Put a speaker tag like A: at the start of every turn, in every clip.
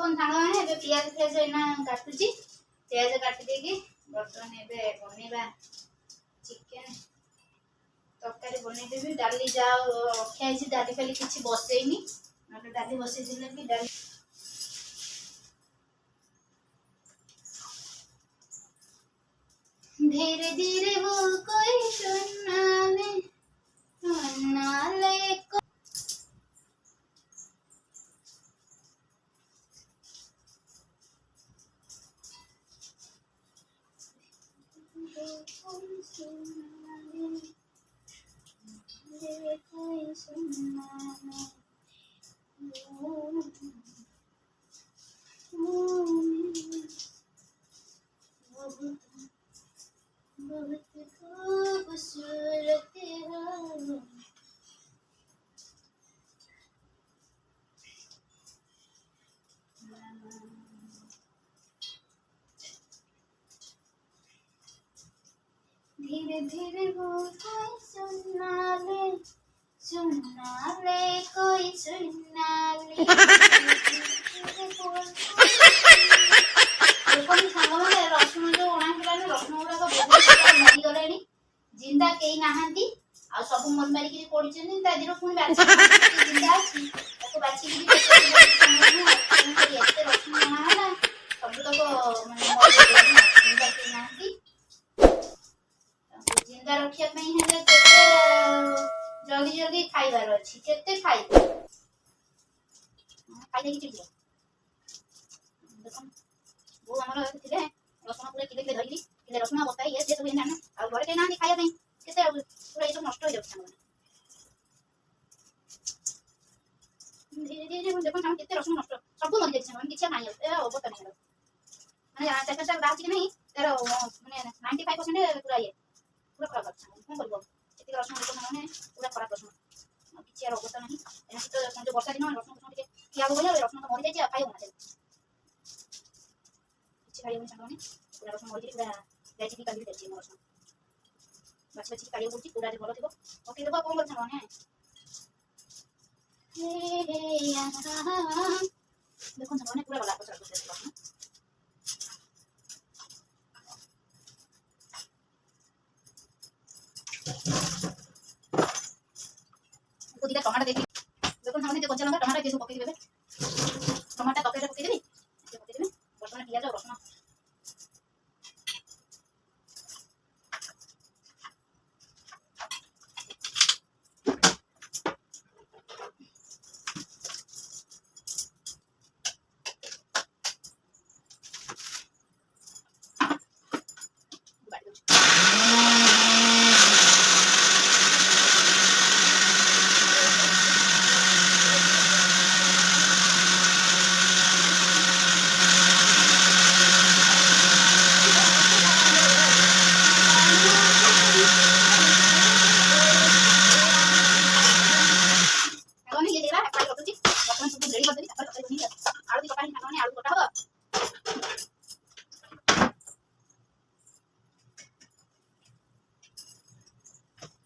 A: देखो साग पियाज फियाज एना काटुची पियाज काटी देगी बर्तमान एबे बनेबा चिकन तरकारी बनईदेवी डाली जा रखी डाली खाली किसी बसईनी ना डाली बसई दिले कि डाली धीरे धीरे वो कोई सुनाने ले को बहुत खूबसूरत हो धीरे धीरे वो कोई सुना ले कोई सुना ले रसुण जो ओणा रसुण गुड़ाक बहुत मरीगले जिंदा कई नहांती आ सब मन मारिक पड़े तादेह पुणी बाछी जिंदा अच्छी बाछिक रसुण ओणा सब तक जिंदा कई नहांती जिंदा रखा जल्दी जल्दी खाइबार अच्छी केते खाई खाई कि वो आमर थे रसुण पूरा किले किले धरली किले रसुण बता ये सब ना आ घर के ना खाया केते पूरा ये सब नष्ट हो जाए धीरे धीरे देखो हम केते रसुण नष्ट सब मरि जाय छन किछ नाही ए अबत नाही माने चेष्टा राची नहीं तार माने 95% पूरा ये पूरा खराब अच्छा कोन करबो एति रसुण देखो माने पूरा खराब रसुण किछ यार अबत नहीं एना तो जो वर्षा दिन रसुण के किया हो गले रसुण तो मरि जाय खाइयो ना खाई सामने पूरा रसुण मरी पूरा जाइए काली जाइए मोर रसुण बाछ बाछ काली बोलছি पूरा जे भलो थिबो ओके देबो कोन करछ माने हे देखो सामने पूरा गला पछड़ करते रसुण को दिटा टमाटर देखि देखो सामने जे कच्चा लंका टमाटर के सब पके देबे टमाटर पके देबे बर्तमान पियाज और रसुण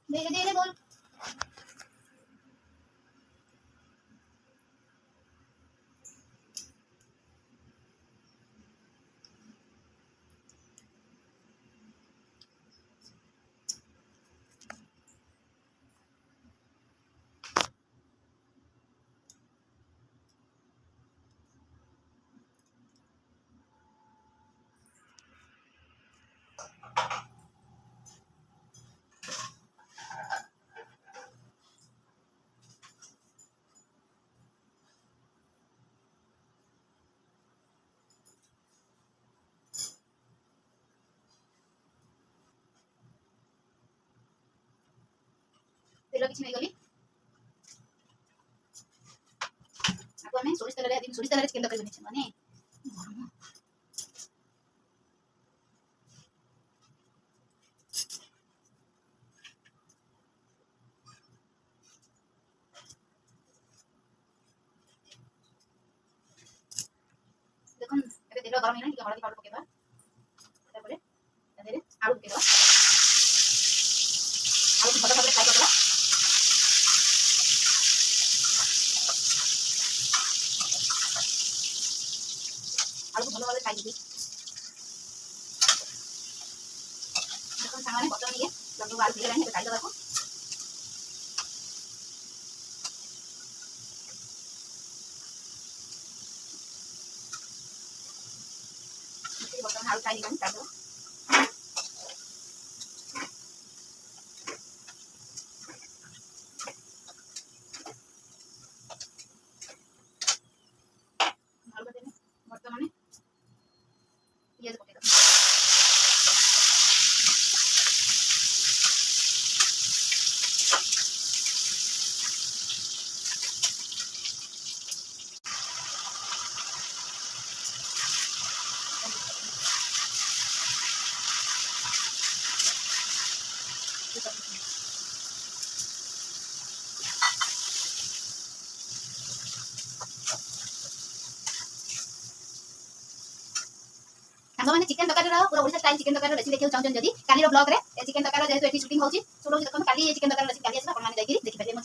A: धीरे धीरे बोल तेल किसी नहीं गली आपको हमें सोरिष तेल रे चिकन तरकारी बनेছে माने देखो एबे तेल गरम हेला हळदी पाउडर पकेबा तापर तादेरे आलू पकेबा आलू फटाफट फ्राई करबा तो आलू ହେଇଗଲାଣି ଏବେ କାଢି ଦେବାକୁ ବର୍ତ୍ତମାନ ଆଳୁ ଫ୍ରାଏ ହେଇଗଲାଣି କାଢିଦେବା ଆଳୁ ଦେଲେ ବର୍ତ୍ତମାନ ପିଆଜ ପକେଇଦେବା सामने चिकेन तकारी पूरा ओडिशा स्टाइल चिकेन तकारी रेसिपी देखियो चाहछन जदी काली रो ब्लॉग रे चिकेन तकारी जेहेतु एठी शूटिंग होची सुडो देखन काली चिकेन तकारी रेसिपी काली आसी आपण माने देखि देखि पाबे मो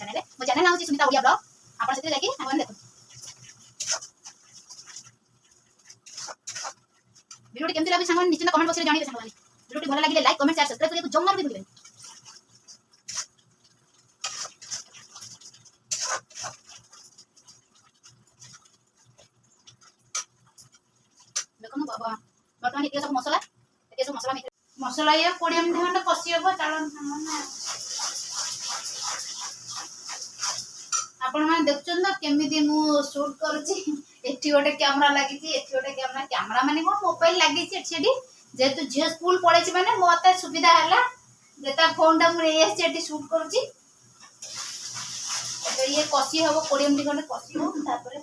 A: चैनल नाम होची सुनीता ओडिया ब्लॉग आपण सेते जाकी आपण देखो वीडियो केमति लागि संगन निश्चित कमेंट बॉक्स रे जानिबे संगन वीडियो भल लागिले लाइक कमेंट शेयर सब्सक्राइब करियो जम्मा भी भूलिबेनी देखो न बाबा वर्तमान ये सब मसला मसला ये 20 मिनिट खंड कसी हबो चालन सामान आपण माने देखछन ना केमिति मु शूट करछि एठी गोटे कैमरा लागि छि एठी गोटे कैमरा माने को मोबाइल लागि छि एठी जेतु जे स्कूल पढै छि माने मोते सुविधा हला जेता फोन टा मु एस एठी शूट करछि तो ये कसी हबो 20 मिनिट खंड कसी हो तापर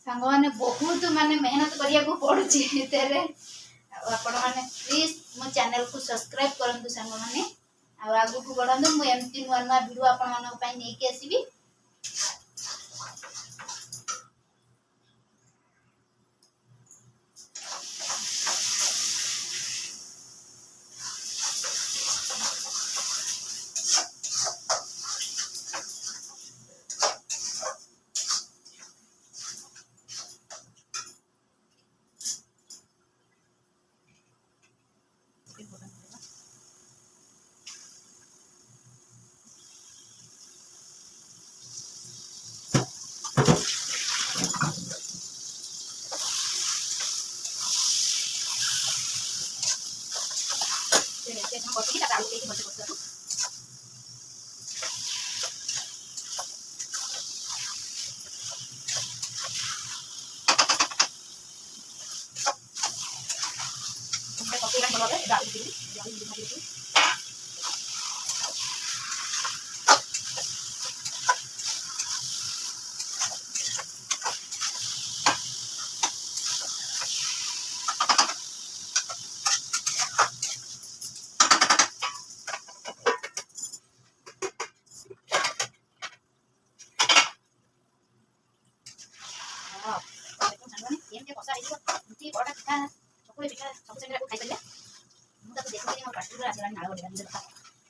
A: सांग माने बहुत माने मेहनत करिया को पड़ुची तेरे आपण माने प्लीज मो चैनल को सब्सक्राइब करंतु सांग माने आ आगु को बढ़ांदु मु एमती नुवा नुवा वीडियो आपण मानक पई नै के आसीबी हम बसकी ता आलू के बसे बसे हम पकेगा बोलबे डाल दी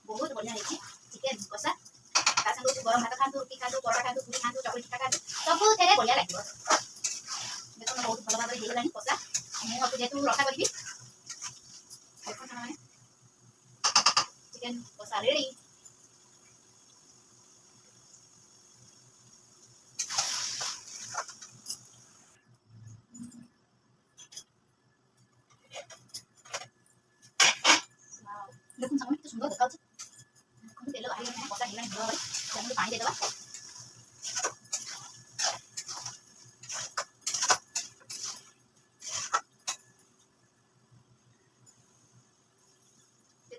A: बहुत बढ़िया चिकेन कषा गरम भात खातु रुटी खातु परोटा खातु पूरी खातु चकली पिठा खातु सब बढ़िया लगे देखो बहुत भल भाव हो गलानी कषा मुझे जेहेतु रखा करी चिकेन कषा रेडी देखो सामने कितना सुंदर देखा तेल बाहर कषा है भल पानी देदेबा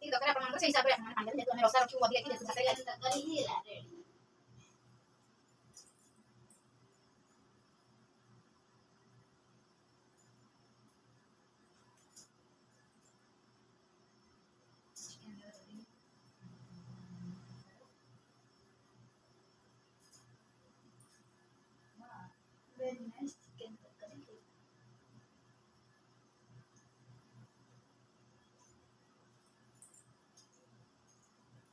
A: दरकार आपण से हिसाब रे आपण पानी देते रसा रखियो अधिक कि देखो तरकारी ही रेडी very nice chicken तरकारी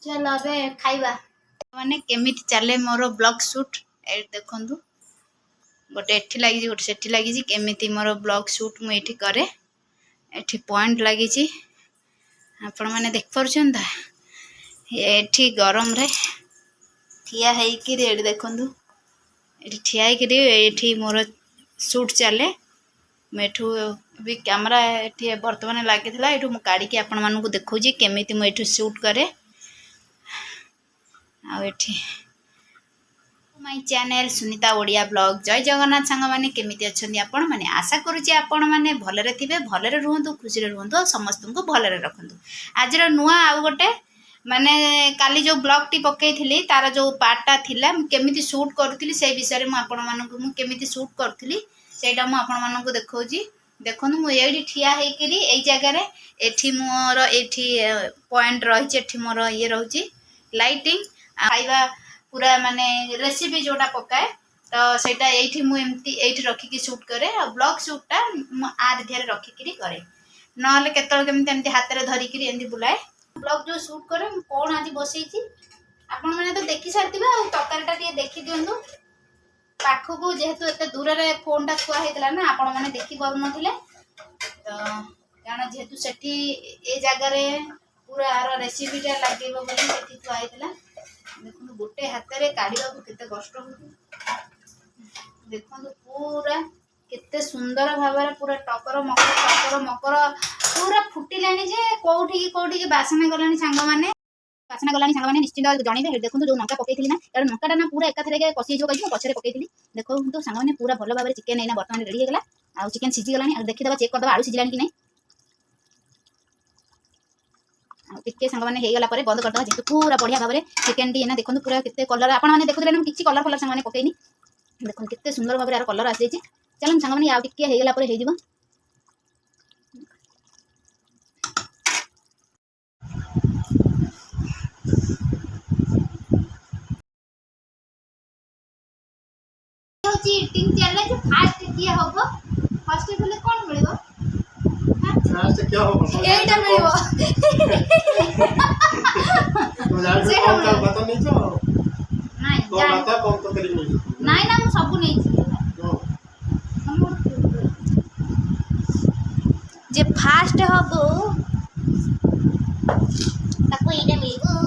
A: चलो अबे खाइबा माने केमिति चले मोर ब्लॉग शूट ए देखंतु गोटे एठी लागि गोटे सेठी लागि केमिति मोर ब्लॉग शूट मु एठी करे एठी पॉइंट लागि आपण माने देख परछन ता एठी गरम रे ठिया हेई कि रे देखंतु एठी ठिया हेई कि एठी मोर शूट चले मेठू भी कैमरा एठी वर्तमान लागिथिला एठू मु काढी के आपण मानकु देखौजी केमिति मु एठू शूट करे आ एठी my channel Sunita Odia blog जय जगन्नाथ सांग माने केमिति अछंदी आपण माने आशा करूची आपण माने भलरे थिबे भलरे रहंतु खुशी रे रहंतु समस्त को भलरे रखंतु आज रो नुआ आ गोटे माने काली जो ब्लॉग टी पकेइथिली तार जो पार्टटा थिला केमिति शूट करथिली से विषय मु आपण मानकु मु केमिति शूट करथिली सेटा मु आपण मानकु देखौजी देखनु मु एडी ठिया हेई करी एई जगह रे एठी मोर एठी पॉइंट रही छै एठी मोर ये रहउची लाइटिंग खाइबा पूरा माने रेसिपी जोटा पकाए तो सेटा एठी मु एमती एठी रखी की शूट करे आ ब्लॉग शूटटा मु आर ध्यान रखी करी करे नहले केतल केमती एमती हाथ रे धरी करी एमती बुलाए ब्लॉग जो शूट करे मु कोन आज बसैची आपण माने तो देखि सारतिबा तकारीटा टिए देखि दियंतु पाखु को जेहेतु एते दूर रे फोन टा थुआ हेतला ना आपण माने देखि पाउ नथिले तो कारण जेहेतु सेठी ए जगह रे पूरा आर रेसिपी टा लागेबो बोली सेठी थुआ हेतला देखो गोटे हाथ रे काढिबा को केते कष्ट हो देखो पूरा केते सुंदर भाबरे पूरा टकर मकर पूरा फुटिलानी जे कोठी की बासना गलानी सांग माने निश्चित जणीबे देखो जो लंका पकेइथिली ना कारण लंकाटा ना पूरा एका थरे कसी जो कहि पछरे पकेइथिली देखो तो सांग माने पूरा भलो भाबरे चिकन एना वर्तमान रेडी हेगला आ चिकन सिझी गलानी आ देखि दबा चेक कर दबा आलू सिझिलानी कि नै टिके सांग माने हेगला परे बंद कर दबा जेतु पूरा बढ़िया भाबरे चिकन टी एना देखो पूरा केते कलर आपण माने देखुथले ना किछि कलर सांग माने पकेइनी देखो केते सुंदर भाबरे आर कलर आसी छि चलन सांग माने आ टिके हेगला परे हे जिवो ईटिंग चैलेंज फास्ट किया होबो फर्स्ट बोले कोन मिलबो फास्ट क्या होबो एटा मिलबो तो यार कौन बता नहीं छो नहीं कौन बता कौन तो करी नहीं ना हम सब नहीं जे फास्ट होबो ताको एटा मिलबो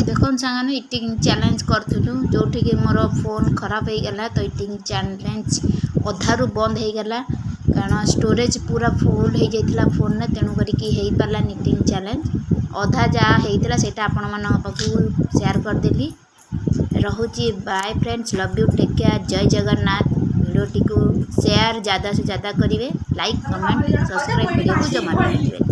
A: देखो सांगानु इटिंग चैलेंज करथुलु जोठी के मोर फोन खराब हो गला तो इटिंग चैलेंज अधारु बंद हो गला कारण स्टोरेज पूरा फुल हो जाइतिला फोन ने तेनु करी की हेई पाला इटिंग चैलेंज अधा जा हेइतिला सेटा आपण मन पाखु शेयर कर देली रहुची bye friends love you take care जय जगन्नाथ वीडियो टी को शेयर ज्यादा से ज्यादा करिवे लाइक कमेंट सब्सक्राइब वीडियो को जमा करिवे।